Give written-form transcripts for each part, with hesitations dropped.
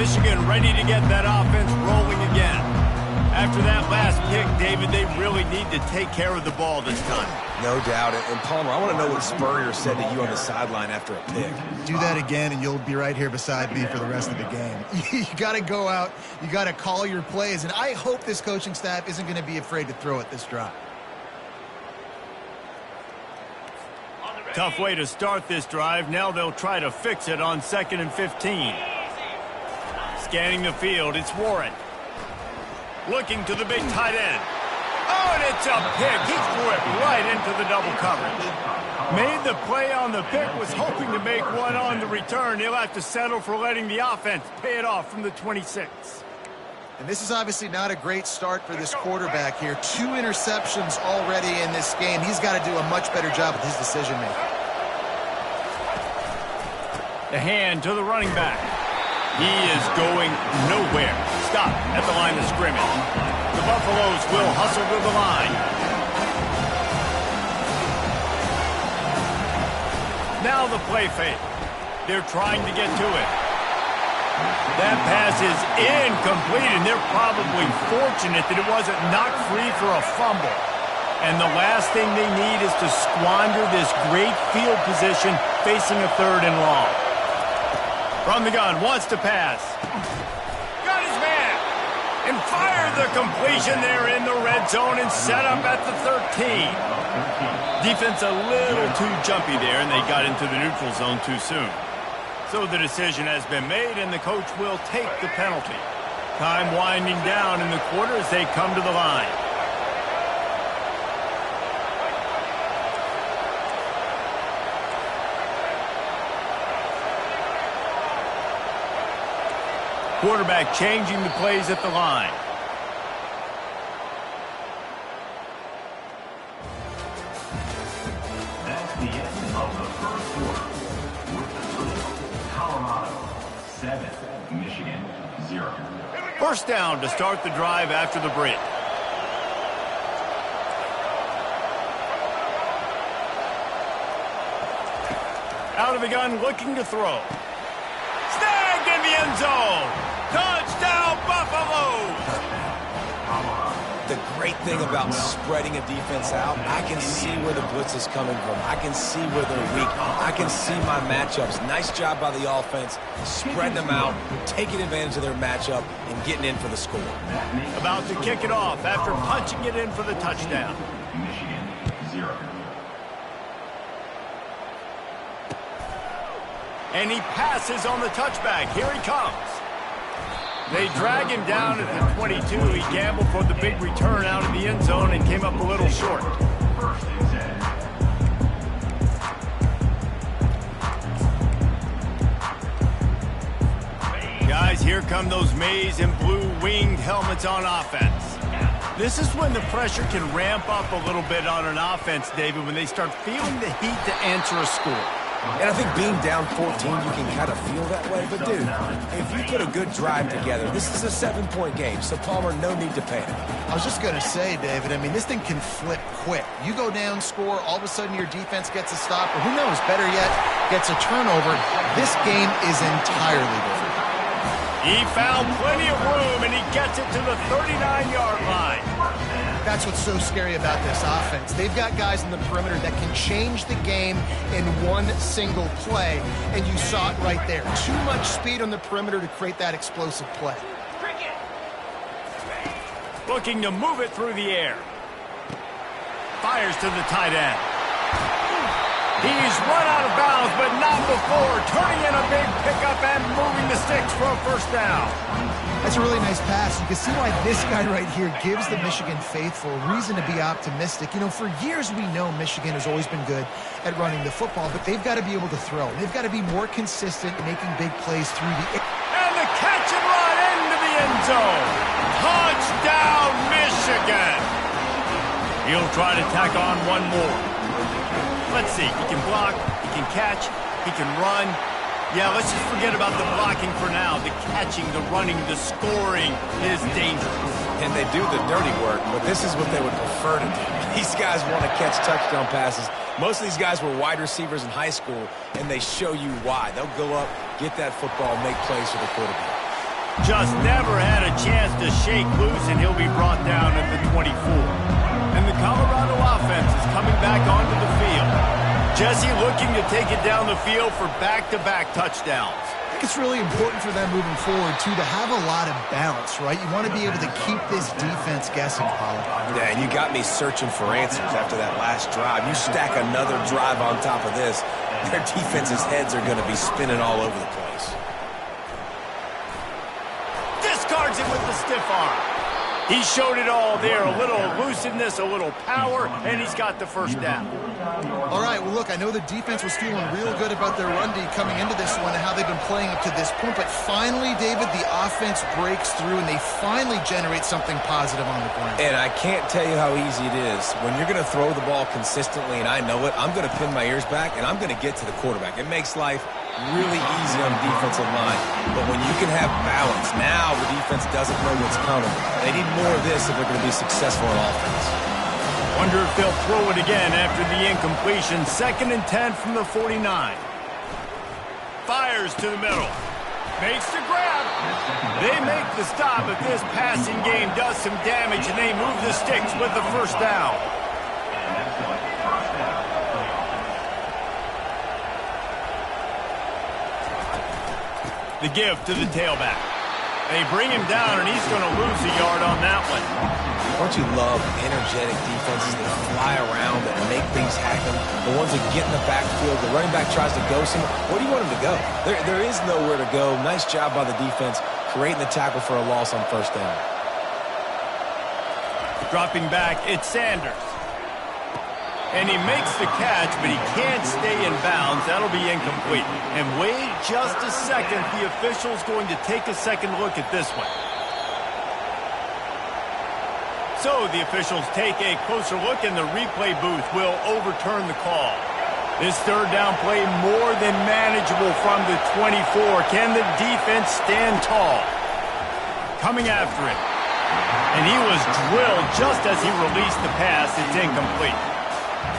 Michigan ready to get that offense rolling again. After that last pick, David, they really need to take care of the ball this time. No doubt. And Palmer, I want to know what Spurrier said to you on the sideline after a pick. Do that again, and you'll be right here beside me for the rest of the game. You got to go out. You got to call your plays. And I hope this coaching staff isn't going to be afraid to throw it this drive. Tough way to start this drive. Now they'll try to fix it on 2nd and 15. Scanning the field, it's Warren. Looking to the big tight end. Oh, and it's a pick. He threw it right into the double coverage. Made the play on the pick, was hoping to make one on the return. He'll have to settle for letting the offense pay it off from the 26. And this is obviously not a great start for this quarterback here. 2 interceptions already in this game. He's got to do a much better job with his decision-making. The hand to the running back. He is going nowhere. Stop at the line of scrimmage. The Buffaloes will hustle to the line. Now the play fake. They're trying to get to it. That pass is incomplete, and they're probably fortunate that it wasn't knocked free for a fumble. And the last thing they need is to squander this great field position facing a 3rd and long. From the gun, wants to pass. Got his man. And fired the completion there in the red zone and set up at the 13. Defense a little too jumpy there, and they got into the neutral zone too soon. So the decision has been made, and the coach will take the penalty. Time winding down in the quarter as they come to the line. Quarterback changing the plays at the line. That's the end of the first quarter. With the score, Colorado 7, Michigan 0. First down to start the drive after the break. Out of the gun, looking to throw. Snagged in the end zone. Touchdown, Buffaloes! The great thing about spreading a defense out, I can see where the blitz is coming from. I can see where they're weak. I can see my matchups. Nice job by the offense, spreading them out, taking advantage of their matchup, and getting in for the score. About to kick it off after punching it in for the touchdown. Michigan 0. And he passes on the touchback. Here he comes. They drag him down at the 22. He gambled for the big return out of the end zone and came up a little short. First and 10. Guys, here come those maize and blue winged helmets on offense. This is when the pressure can ramp up a little bit on an offense, David, when they start feeling the heat to answer a score. And I think being down 14, you can kind of feel that way. But, dude, if you put a good drive together, this is a 7-point game. So, Palmer, no need to panic. I was just going to say, David, I mean, this thing can flip quick. You go down, score, all of a sudden your defense gets a stop, or who knows, better yet, gets a turnover. This game is entirely different. He found plenty of room, and he gets it to the 39-yard line. That's what's so scary about this offense. They've got guys in the perimeter that can change the game in one single play, and you saw it right there. Too much speed on the perimeter to create that explosive play. Looking to move it through the air. Fires to the tight end. He's run out of bounds, but not before turning in a big pickup and moving the sticks for a first down. That's a really nice pass. You can see why this guy right here gives the Michigan faithful reason to be optimistic. You know, for years we know Michigan has always been good at running the football, but they've got to be able to throw. They've got to be more consistent making big plays through the air. And the catch and run into the end zone. Touchdown, Michigan. He'll try to tack on one more. Let's see. He can block, he can catch, he can run. Yeah, let's just forget about the blocking for now. The catching, the running, the scoring is dangerous. And they do the dirty work, but this is what they would prefer to do. These guys want to catch touchdown passes. Most of these guys were wide receivers in high school, and they show you why. They'll go up, get that football, make plays for the quarterback. Just never had a chance to shake loose, and he'll be brought down at the 24. And the Colorado offense is coming back onto the field. Jesse looking to take it down the field for back-to-back touchdowns. I think it's really important for them moving forward, too, to have a lot of balance, right? You want to be able to keep this defense guessing, Paulo. Yeah, and you got me searching for answers after that last drive. You stack another drive on top of this, their defense's heads are going to be spinning all over the place. Discards it with the stiff arm. He showed it all there, a little elusiveness, a little power, and he's got the first down. All right, well, look, I know the defense was feeling real good about their run D coming into this one and how they've been playing up to this point, but finally, David, the offense breaks through and they finally generate something positive on the ground. And I can't tell you how easy it is. When you're going to throw the ball consistently, and I know it, I'm going to pin my ears back, and I'm going to get to the quarterback. It makes life really easy on the defensive line. But when you can have balance, now the defense doesn't know what's coming. They need more of this if they're going to be successful in offense. Wonder if they'll throw it again after the incompletion. 2nd and 10 from the 49. Fires to the middle. Makes the grab. They make the stop, but this passing game does some damage, and they move the sticks with the first down. The give to the tailback. They bring him down, and he's going to lose a yard on that one. Don't you love energetic defenses that fly around and make things happen? The ones that get in the backfield, the running back tries to go somewhere. Where do you want him to go? There is nowhere to go. Nice job by the defense creating the tackle for a loss on first down. Dropping back, it's Sanders. And he makes the catch, but he can't stay in bounds. That'll be incomplete. And wait just a second. The official's going to take a second look at this one. So the officials take a closer look, and the replay booth will overturn the call. This third down play more than manageable from the 24. Can the defense stand tall? Coming after it. And he was drilled just as he released the pass. It's incomplete.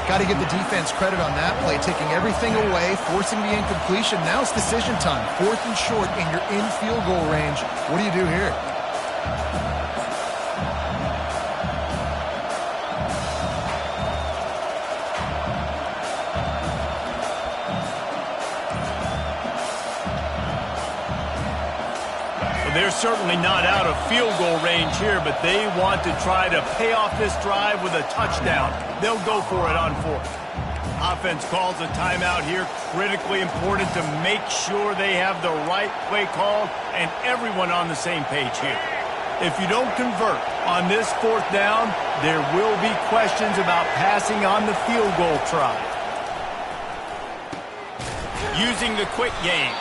Got to give the defense credit on that play, taking everything away, forcing the incompletion. Now it's decision time. 4th and short, and you're in field goal range. What do you do here? They're certainly not out of field goal range here, but they want to try to pay off this drive with a touchdown. They'll go for it on 4th. Offense calls a timeout here. Critically important to make sure they have the right play called and everyone on the same page here. If you don't convert on this 4th down, there will be questions about passing on the field goal try. Using the quick game.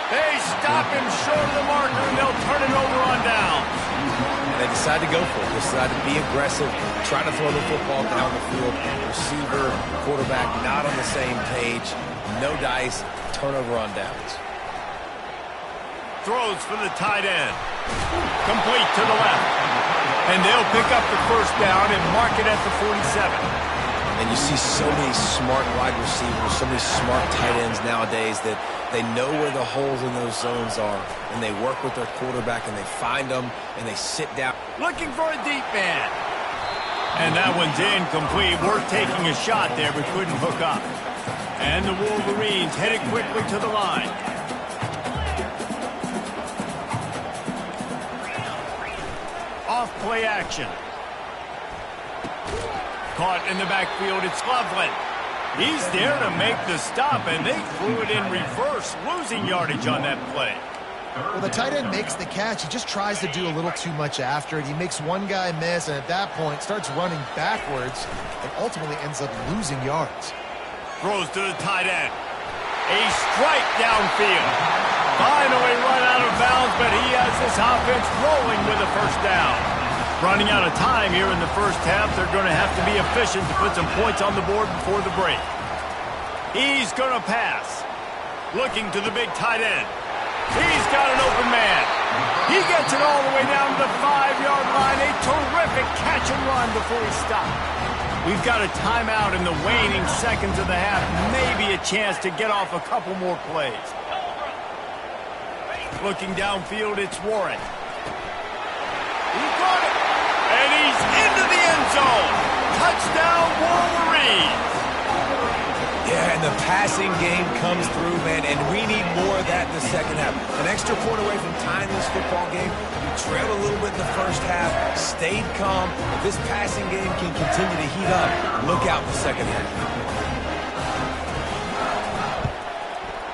They stop him short of the marker, and they'll turn it over on down. And they decide to go for it. They decide to be aggressive, try to throw the football down the field. Receiver, quarterback, not on the same page. No dice, turnover on downs. Throws for the tight end. Complete to the left. And they'll pick up the first down and mark it at the 47. And you see so many smart wide receivers, so many smart tight ends nowadays that they know where the holes in those zones are, and they work with their quarterback, and they find them, and they sit down. Looking for a deep man. And that one's incomplete. Worth taking a shot there, but couldn't hook up. And the Wolverines headed quickly to the line. Off play action. Caught in the backfield, it's Loveland. He's there to make the stop, and they threw it in reverse, losing yardage on that play. Well, the tight end makes the catch. He just tries to do a little too much after it. He makes one guy miss, and at that point starts running backwards and ultimately ends up losing yards. Throws to the tight end. A strike downfield. Finally run out of bounds, but he has this offense rolling with a first down. Running out of time here in the first half. They're going to have to be efficient to put some points on the board before the break. He's going to pass. Looking to the big tight end. He's got an open man. He gets it all the way down to the 5-yard line. A terrific catch and run before he stopped. We've got a timeout in the waning seconds of the half. Maybe a chance to get off a couple more plays. Looking downfield, it's Warren. He got it. And he's into the end zone. Touchdown, Wolverines. Yeah, and the passing game comes through, man, and we need more of that in the second half. An extra point away from tying this football game. We trailed a little bit in the first half, stayed calm. If this passing game can continue to heat up, look out in the second half.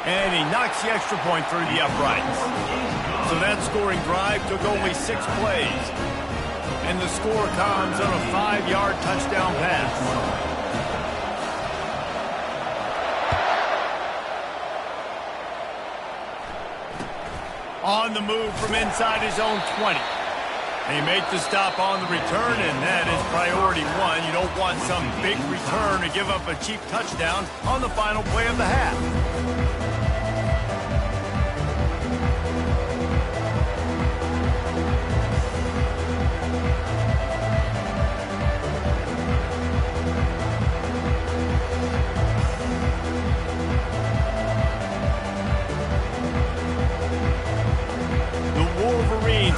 And he knocks the extra point through the uprights. So that scoring drive took only 6 plays. And the score comes on a 5-yard touchdown pass. On the move from inside his own 20. They make the stop on the return, and that is priority one. You don't want some big return to give up a cheap touchdown on the final play of the half.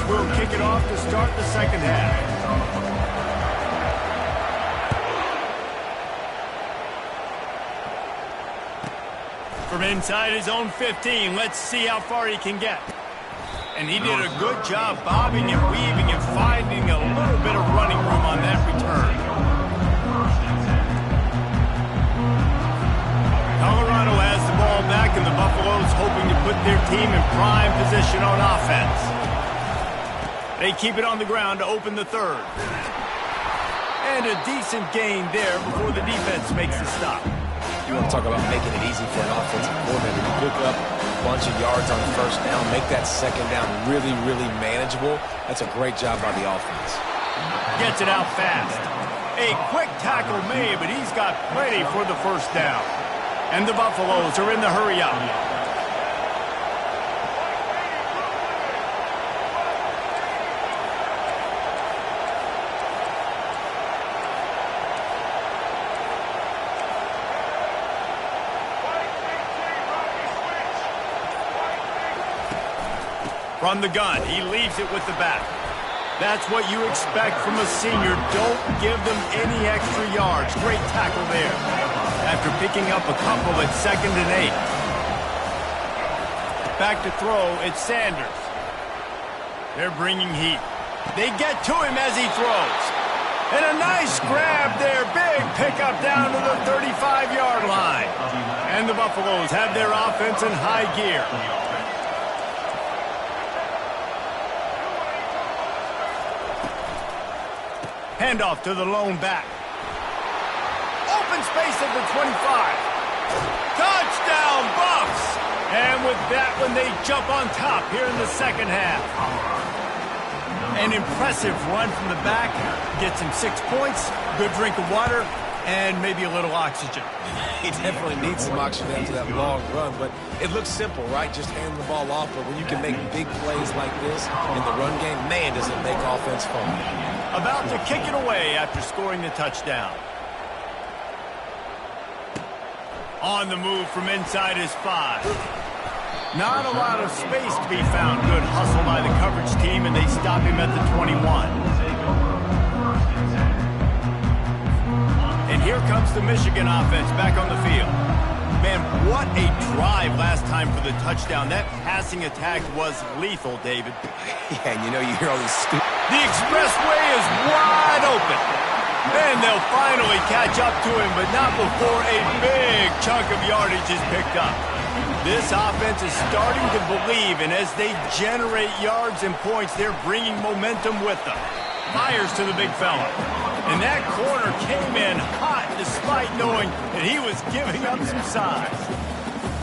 Will kick it off to start the second half. From inside his own 15, let's see how far he can get. And he did a good job bobbing and weaving and finding a little bit of running room on that return. Colorado has the ball back, and the Buffaloes hoping to put their team in prime position on offense. They keep it on the ground to open the third. And a decent gain there before the defense makes the stop. You want to talk about making it easy for an offensive coordinator to pick up a bunch of yards on first down, make that second down really, really manageable. That's a great job by the offense. Gets it out fast. A quick tackle made, but he's got plenty for the first down. And the Buffaloes are in the hurry up. From the gun, he leaves it with the back. That's what you expect from a senior. Don't give them any extra yards. Great tackle there. After picking up a couple at 2nd and 8. Back to throw, it's Sanders. They're bringing heat. They get to him as he throws. And a nice grab there. Big pickup down to the 35-yard line. And the Buffaloes have their offense in high gear. Handoff to the lone back. Open space at the 25. Touchdown, Buffs! And with that one, they jump on top here in the second half. An impressive run from the back. Gets him 6 points, good drink of water, and maybe a little oxygen. He definitely needs some oxygen after that long run, but it looks simple, right? Just hand the ball off, but when you can make big plays like this in the run game, man, does it make offense fun. About to kick it away after scoring the touchdown. On the move from inside his 5. Not a lot of space to be found. Good hustle by the coverage team, and they stop him at the 21. And here comes the Michigan offense back on the field. Man, what a drive last time for the touchdown. That passing attack was lethal, David. Yeah, and you know, you hear all these stupid... The expressway is wide open. Then they'll finally catch up to him, but not before a big chunk of yardage is picked up. This offense is starting to believe, and as they generate yards and points, they're bringing momentum with them. Fires to the big fella. And that corner came in hot despite knowing that he was giving up some size.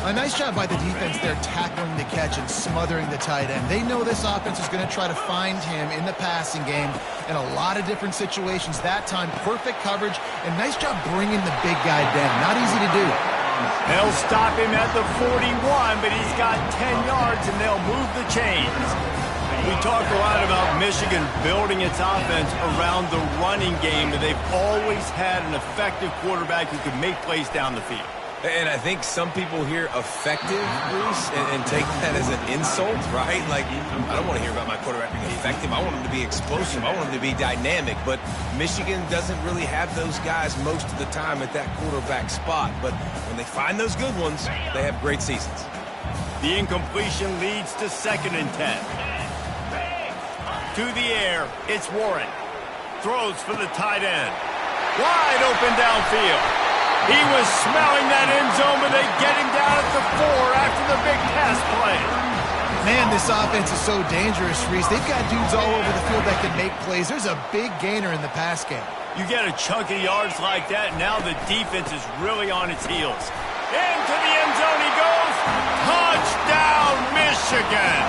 A nice job by the defense there, tackling the catch and smothering the tight end. They know this offense is going to try to find him in the passing game in a lot of different situations. That time, perfect coverage, and nice job bringing the big guy down. Not easy to do. They'll stop him at the 41, but he's got 10 yards, and they'll move the chains. We talk a lot about Michigan building its offense around the running game. They've always had an effective quarterback who can make plays down the field. And I think some people hear effective, Bruce, and take that as an insult, right? Like, I don't want to hear about my quarterback being effective. I want him to be explosive. I want him to be dynamic. But Michigan doesn't really have those guys most of the time at that quarterback spot. But when they find those good ones, they have great seasons. The incompletion leads to 2nd and 10. To the air, it's Warren. Throws for the tight end. Wide open downfield. He was smelling that end zone, but they get him down at the 4 after the big pass play. Man, this offense is so dangerous, Reese. They've got dudes all over the field that can make plays. There's a big gainer in the pass game. You get a chunk of yards like that, now the defense is really on its heels. Into the end zone he goes. Touchdown, Michigan.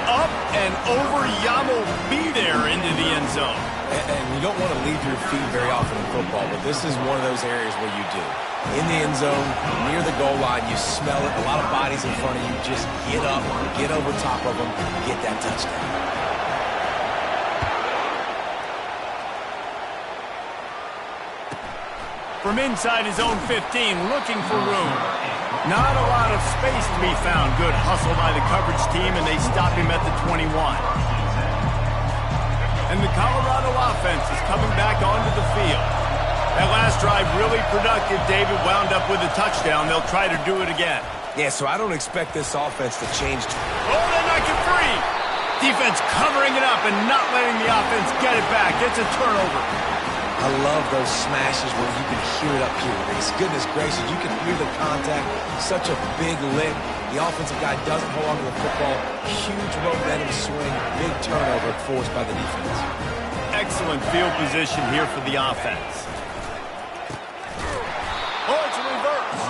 Up and over Yamo be there into the end zone. And you don't want to leave your feet very often in football, but this is one of those areas where you do. In the end zone, near the goal line, you smell it. A lot of bodies in front of you. Just get up, get over top of them, get that touchdown. From inside his own 15, looking for room. Not a lot of space to be found. Good hustle by the coverage team, and they stop him at the 21. And the Colorado offense is coming back onto the field. That last drive really productive. David wound up with a touchdown. They'll try to do it again. Yeah, so I don't expect this offense to change. Oh, they knock it free. Defense covering it up and not letting the offense get it back. It's a turnover. I love those smashes where you can hear it up here, Reese. Goodness gracious, you can hear the contact. Such a big lick. The offensive guy doesn't hold on to the football. Huge momentum swing. Big turnover forced by the defense. Excellent field position here for the offense. Oh, it's a reverse.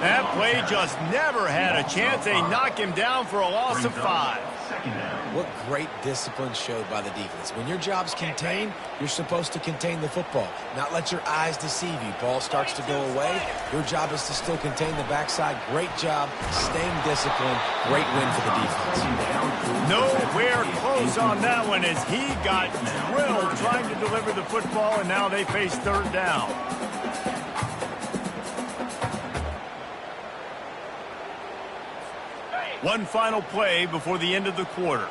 That play just never had a chance. They knock him down for a loss of 5. What great discipline showed by the defense. When your job's contained, you're supposed to contain the football, not let your eyes deceive you. Ball starts to go away. Your job is to still contain the backside. Great job, staying disciplined. Great win for the defense. Nowhere close on that one as he got drilled trying to deliver the football, and now they face 3rd down. One final play before the end of the quarter.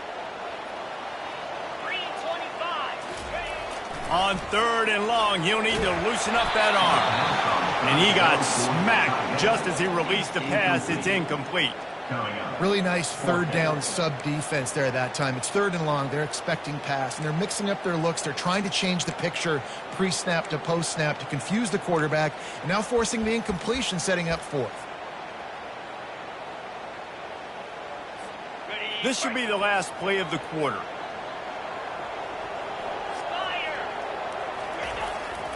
On 3rd and long, he'll need to loosen up that arm. And he got smacked just as he released the pass. It's incomplete. Really nice 3rd down sub-defense there that time. It's 3rd and long. They're expecting pass, and they're mixing up their looks. They're trying to change the picture pre-snap to post-snap to confuse the quarterback, and now forcing the incompletion, setting up 4th. This should be the last play of the quarter.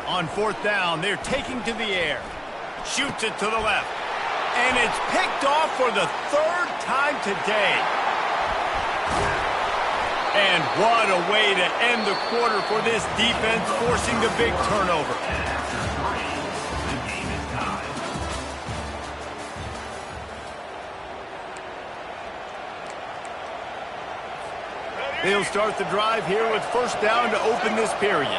On 4th down, they're taking to the air. Shoots it to the left. And it's picked off for the 3rd time today. And what a way to end the quarter for this defense, forcing the big turnover. They'll start the drive here with 1st down to open this period.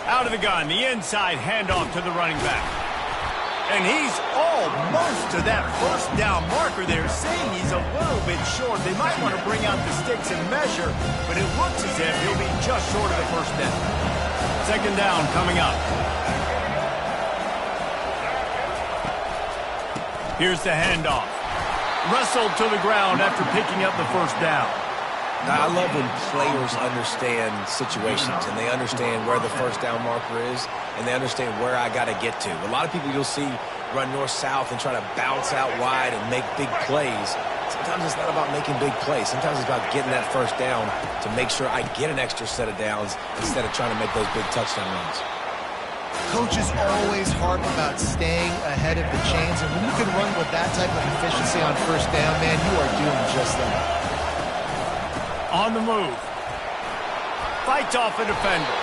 Out of the gun, the inside handoff to the running back. And he's almost to that 1st down marker there, saying he's a little bit short. They might want to bring out the sticks and measure, but it looks as if he'll be just short of the 1st down. 2nd down coming up. Here's the handoff. Wrestled to the ground after picking up the 1st down. I love when players understand situations and they understand where the 1st down marker is and they understand where I got to get to. A lot of people you'll see run north-south and try to bounce out wide and make big plays. Sometimes it's not about making big plays. Sometimes it's about getting that 1st down to make sure I get an extra set of downs instead of trying to make those big touchdown runs. Coaches always harp about staying ahead of the chains, and when you can run with that type of efficiency on 1st down, man, you are doing just that. On the move. Fights off a defender.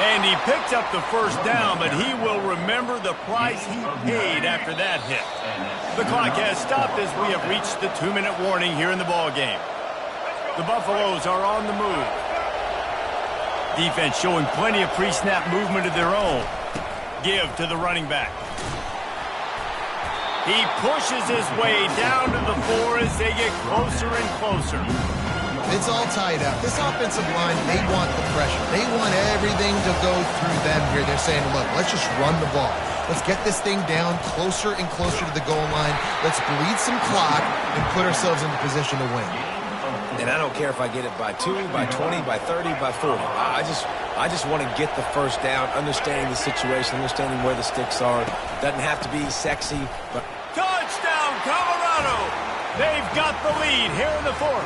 And he picked up the 1st down, but he will remember the price he paid after that hit. The clock has stopped as we have reached the 2-minute warning here in the ballgame. The Buffaloes are on the move. Defense showing plenty of pre-snap movement of their own. Give to the running back. He pushes his way down to the 4 as they get closer and closer. It's all tied up. This offensive line, they want the pressure. They want everything to go through them here. They're saying, look, let's just run the ball. Let's get this thing down closer and closer to the goal line. Let's bleed some clock and put ourselves into position to win. And I don't care if I get it by 2, by 20, by 30, by 40. I just want to get the first down, understanding the situation, understanding where the sticks are. Doesn't have to be sexy, but... Touchdown, Colorado! They've got the lead here in the 4th.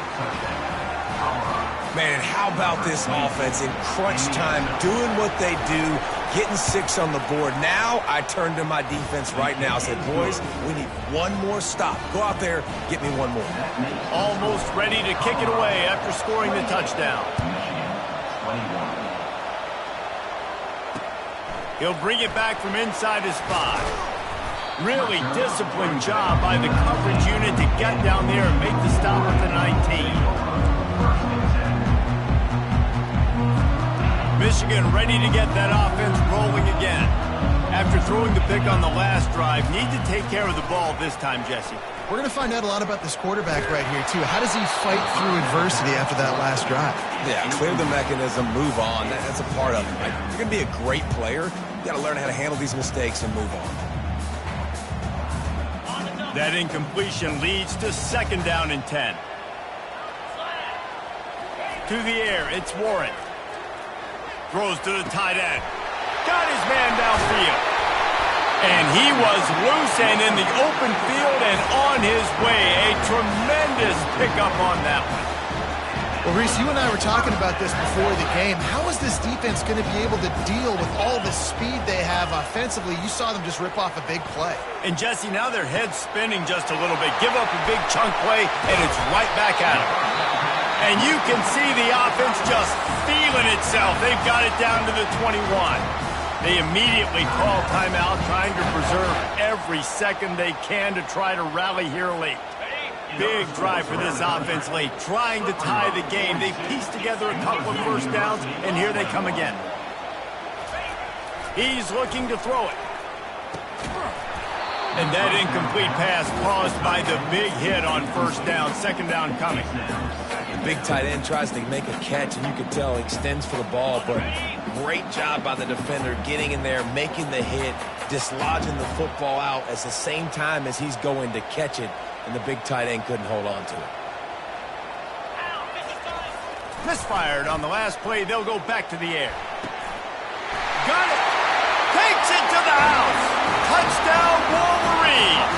Man, how about this offense in crunch time, doing what they do, getting 6 on the board. Now I turn to my defense right now. I said, boys, we need one more stop. Go out there, get me one more. Almost ready to kick it away after scoring the touchdown. He'll bring it back from inside his 5. Really disciplined job by the coverage unit to get down there and make the stop at the 19. Michigan ready to get that offense rolling again. After throwing the pick on the last drive, need to take care of the ball this time, Jesse. We're going to find out a lot about this quarterback right here, too. How does he fight through adversity after that last drive? Yeah, clear the mechanism, move on. That's a part of it. Like, if you're going to be a great player, you got to learn how to handle these mistakes and move on. That incompletion leads to 2nd down and 10. To the air, it's Warren. Throws to the tight end. Got his man downfield. And he was loose and in the open field and on his way. A tremendous pickup on that one. Well, Reese, you and I were talking about this before the game. How is this defense going to be able to deal with all the speed they have offensively? You saw them just rip off a big play. And, Jesse, now their head's spinning just a little bit. Give up a big chunk play, and it's right back at them. And you can see the offense just feeling itself. They've got it down to the 21. They immediately call timeout, trying to preserve every second they can to try to rally here late. Big drive for this offense late, trying to tie the game. They pieced together a couple of first downs, and here they come again. He's looking to throw it. And that incomplete pass caused by the big hit on first down. 2nd down coming. The big tight end tries to make a catch, and you can tell he extends for the ball, but great job by the defender getting in there, making the hit, dislodging the football out at the same time as he's going to catch it, and the big tight end couldn't hold on to it. Misfired on the last play. They'll go back to the air. Got it. Takes it to the house. Touchdown, Wolverines.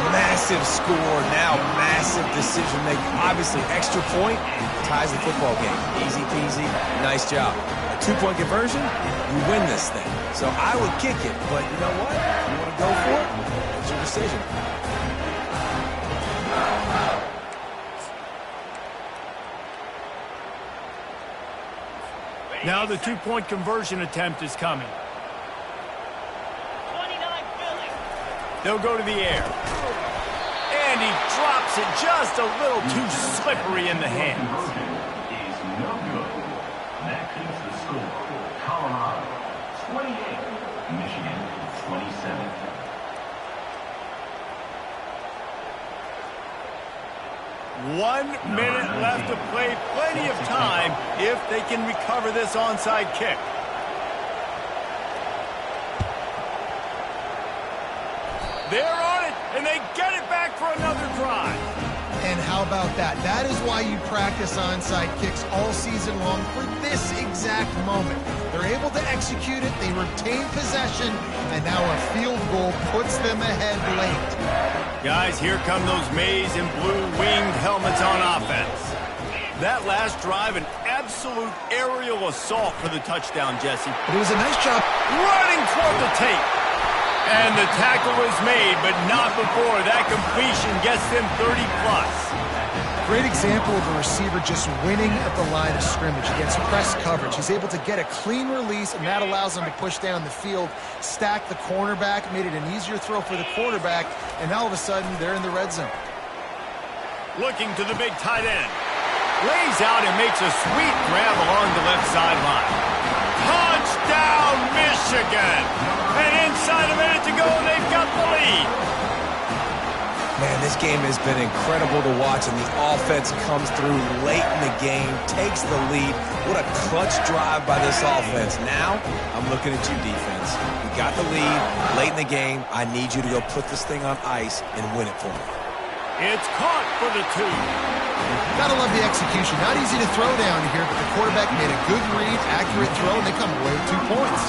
Massive score, now massive decision making. Obviously, extra point ties the football game. Easy peasy, nice job. A 2-point conversion, you win this thing. So I would kick it, but you know what? You want to go for it? It's your decision. Now the 2-point conversion attempt is coming. They'll go to the air. And he drops it just a little too slippery in the hands. Is no good. That keeps the score. Colorado 28, Michigan 27. One minute left to play. Plenty of time if they can recover this onside kick. They're on it, and they get it back for another drive. And how about that? That is why you practice onside kicks all season long for this exact moment. They're able to execute it, they retain possession, and now a field goal puts them ahead late. Guys, here come those maize and blue winged helmets on offense. That last drive, an absolute aerial assault for the touchdown, Jesse. But it was a nice job running toward the tape. And the tackle was made, but not before. That completion gets them 30-plus. Great example of a receiver just winning at the line of scrimmage against press coverage. He's able to get a clean release, and that allows him to push down the field, stack the cornerback, made it an easier throw for the quarterback, and now all of a sudden they're in the red zone. Looking to the big tight end. Lays out and makes a sweet grab along the left sideline. Touchdown, Michigan! And inside a minute to go, they've got the lead. Man, this game has been incredible to watch, and the offense comes through late in the game, takes the lead. What a clutch drive by this offense. Now, I'm looking at you, defense. We got the lead late in the game. I need you to go put this thing on ice and win it for me. It's caught for the 2. Gotta love the execution. Not easy to throw down here, but the quarterback made a good read, accurate throw, and they come away with 2 points.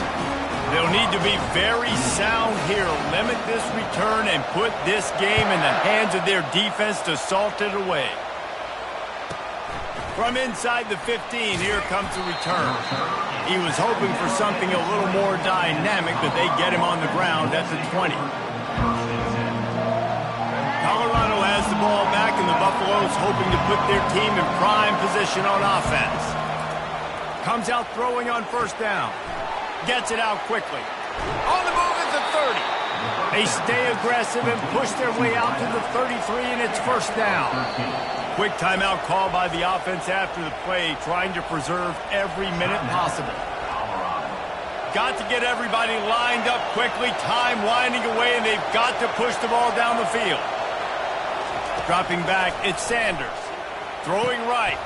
They'll need to be very sound here, limit this return, and put this game in the hands of their defense to salt it away. From inside the 15, here comes the return. He was hoping for something a little more dynamic, but they get him on the ground at the 20. Colorado has the ball back, and the Buffaloes hoping to put their team in prime position on offense. Comes out throwing on first down. Gets it out quickly. On the move at the 30. They stay aggressive and push their way out to the 33, and it's first down. Quick timeout call by the offense after the play, trying to preserve every minute possible. Got to get everybody lined up quickly, time winding away, and they've got to push the ball down the field. Dropping back, it's Sanders. Throwing right.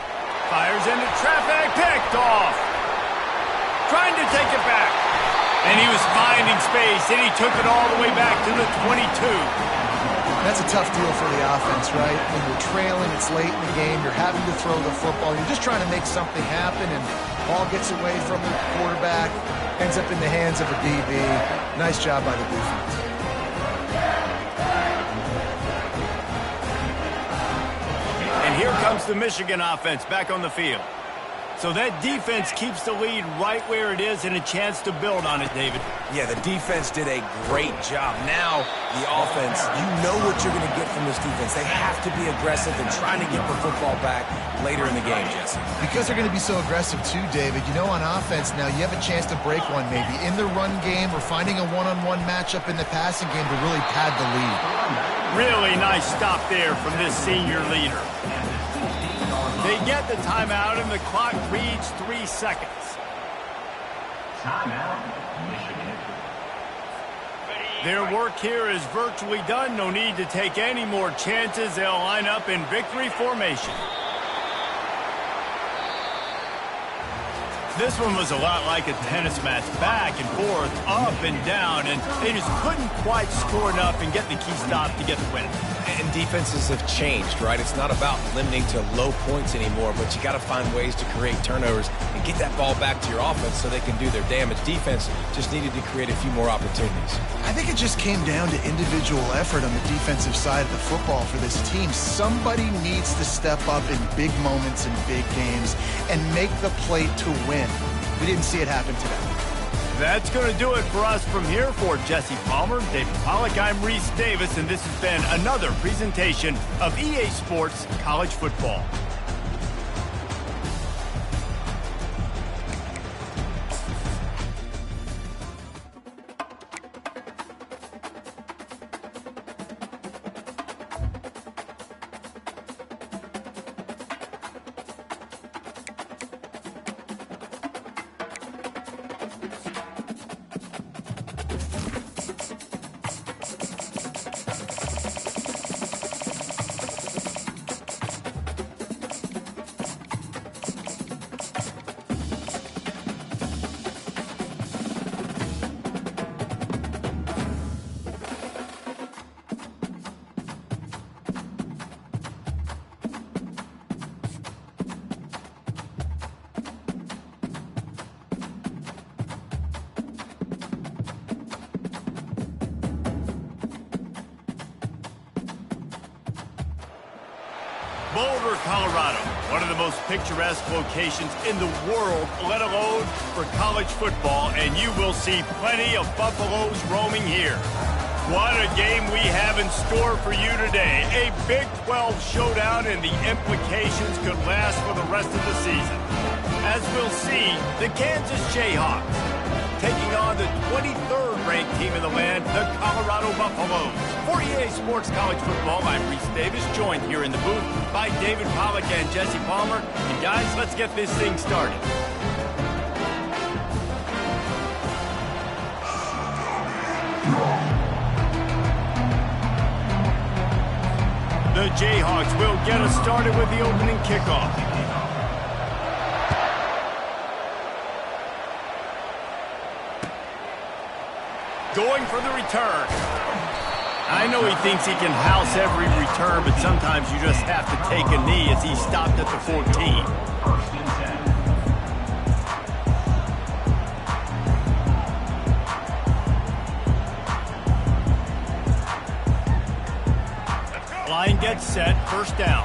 Fires into traffic, picked off. Trying to take it back. And he was finding space, and he took it all the way back to the 22. That's a tough deal for the offense, right? When you're trailing, it's late in the game, you're having to throw the football, you're just trying to make something happen, and ball gets away from the quarterback, ends up in the hands of a DB. Nice job by the defense. And here comes the Michigan offense back on the field. So that defense keeps the lead right where it is and a chance to build on it, David. Yeah, the defense did a great job. Now, the offense, you know what you're going to get from this defense. They have to be aggressive and trying to get the football back later in the game, Jesse. Because they're going to be so aggressive too, David. You know, on offense now, you have a chance to break one maybe in the run game or finding a one-on-one matchup in the passing game to really pad the lead. Really nice stop there from this senior leader. They get the timeout, and the clock reads 3 seconds. Timeout, Michigan. Their work here is virtually done. No need to take any more chances. They'll line up in victory formation. This one was a lot like a tennis match, back and forth, up and down, and they just couldn't quite score enough and get the key stop to get the win. And defenses have changed, right? It's not about limiting to low points anymore, but you got to find ways to create turnovers and get that ball back to your offense so they can do their damage. Defense just needed to create a few more opportunities. I think it just came down to individual effort on the defensive side of the football for this team. Somebody needs to step up in big moments and big games and make the play to win. We didn't see it happen today. That's going to do it for us from here. For Jesse Palmer, David Pollack, I'm Reese Davis, and this has been another presentation of EA Sports College Football. Boulder, Colorado, one of the most picturesque locations in the world, let alone for college football, and you will see plenty of Buffaloes roaming here. What a game we have in store for you today. A Big 12 showdown, and the implications could last for the rest of the season. As we'll see, the Kansas Jayhawks taking on the 23rd ranked team in the land, the Colorado Buffaloes. For EA Sports College Football, I'm Reese Davis, joined here in the booth by David Pollack and Jesse Palmer. And guys, let's get this thing started. The Jayhawks will get us started with the opening kickoff. Going for the return. I know he thinks he can house every return, but sometimes you just have to take a knee as he stopped at the 14. First and 10. Line gets set, first down.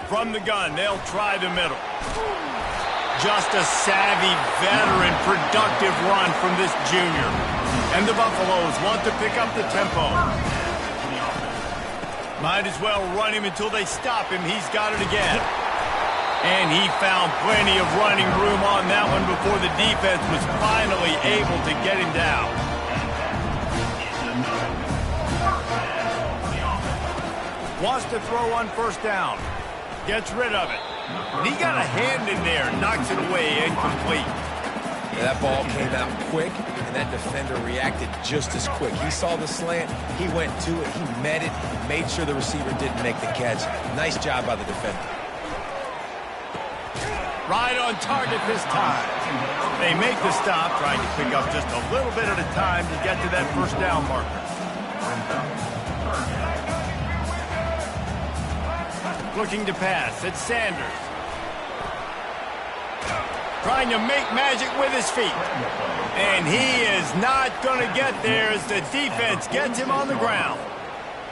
From the gun, they'll try the middle. Just a savvy, veteran, productive run from this junior. And the Buffaloes want to pick up the tempo. Might as well run him until they stop him. He's got it again. And he found plenty of running room on that one before the defense was finally able to get him down. Wants to throw on first down. Gets rid of it. And he got a hand in there, knocks it away, incomplete. That ball came out quick, and that defender reacted just as quick. He saw the slant, he went to it, he met it, made sure the receiver didn't make the catch. Nice job by the defender. Right on target this time. They make the stop, trying to pick up just a little bit at a time to get to that first down marker. Looking to pass, it's Sanders. Trying to make magic with his feet. And he is not going to get there as the defense gets him on the ground.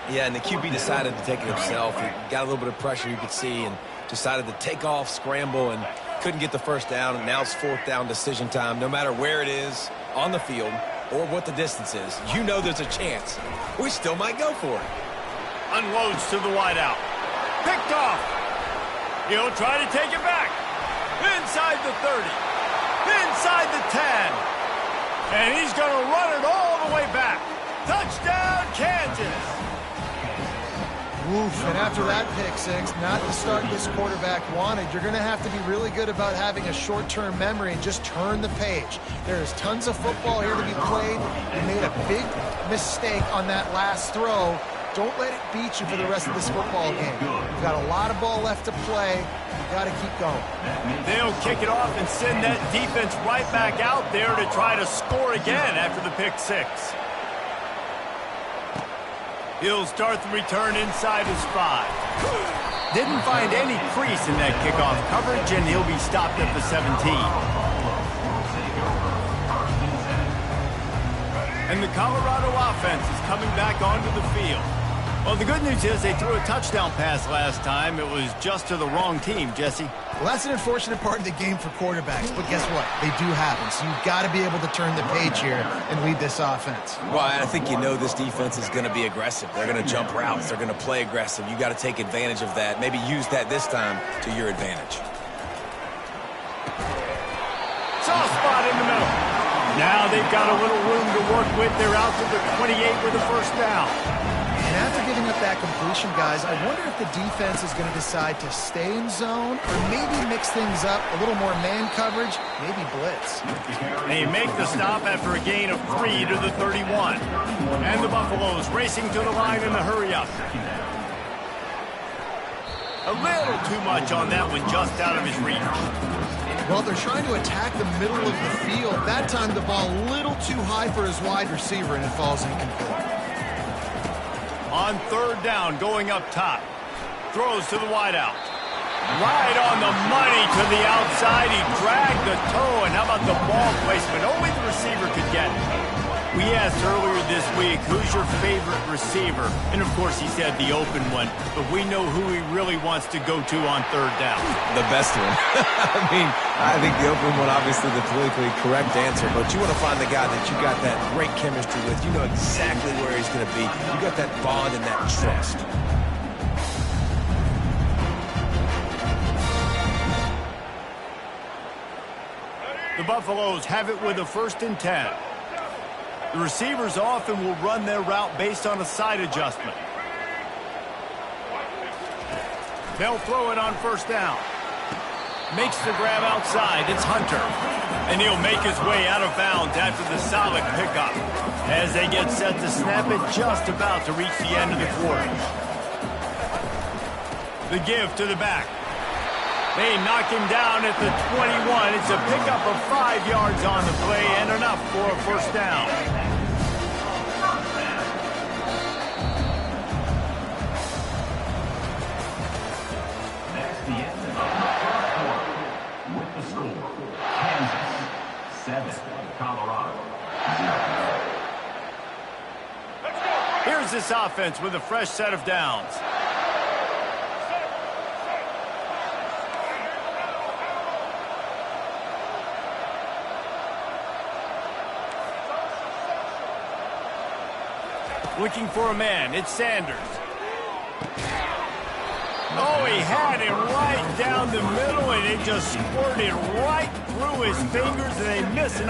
Yeah, and the QB decided to take it himself. He got a little bit of pressure, you could see, and decided to take off, scramble, and couldn't get the first down. And now it's fourth down decision time. No matter where it is on the field or what the distance is, you know there's a chance. We still might go for it. Unloads to the wideout. Picked off. He'll try to take it back. Inside the 30. Inside the 10. And he's going to run it all the way back. Touchdown, Kansas. Oof, and after that pick six, not the start this quarterback wanted. You're going to have to be really good about having a short-term memory and just turn the page. There's tons of football here to be played. You made a big mistake on that last throw. Don't let it beat you for the rest of this football game. You've got a lot of ball left to play. You've got to keep going. They'll kick it off and send that defense right back out there to try to score again after the pick six. He'll start the return inside his 5. Didn't find any crease in that kickoff coverage, and he'll be stopped at the 17. And the Colorado offense is coming back onto the field. Well, the good news is they threw a touchdown pass last time. It was just to the wrong team, Jesse. Well, that's an unfortunate part of the game for quarterbacks, but guess what? They do happen, so you've got to be able to turn the page here and lead this offense. Well, I think you know this defense is going to be aggressive. They're going to jump routes. They're going to play aggressive. You got to take advantage of that. Maybe use that this time to your advantage. Soft spot in the middle. Now they've got a little room to work with. They're out to the 28 with the first down. And after giving up that completion, guys, I wonder if the defense is going to decide to stay in zone or maybe mix things up, a little more man coverage, maybe blitz. They make the stop after a gain of 3 to the 31. And the Buffaloes racing to the line in the hurry-up. A little too much on that one, just out of his reach. Well, they're trying to attack the middle of the field. That time the ball a little too high for his wide receiver, and it falls incomplete. On third down, going up top. Throws to the wideout. Right on the money to the outside. He dragged the toe, and how about the ball placement? Only the receiver could get it. We asked earlier this week, who's your favorite receiver? And, of course, he said the open one. But we know who he really wants to go to on third down. The best one. I think the open one, obviously the politically correct answer. But you want to find the guy that you got that great chemistry with. You know exactly where he's going to be. You got that bond and that trust. The Buffaloes have it with a 1st and 10. The receivers often will run their route based on a side adjustment. They'll throw it on 1st down. Makes the grab outside. It's Hunter. And he'll make his way out of bounds after the solid pickup. As they get set to snap it, just about to reach the end of the quarter. The give to the back. They knock him down at the 21. It's a pickup of 5 yards on the play and enough for a 1st down. That's the end of the first quarter. With the score, Kansas 7, Colorado 0. Here's this offense with a fresh set of downs. Looking for a man. It's Sanders. Oh, he had it right down the middle, and it just squirted right through his fingers, and they miss it.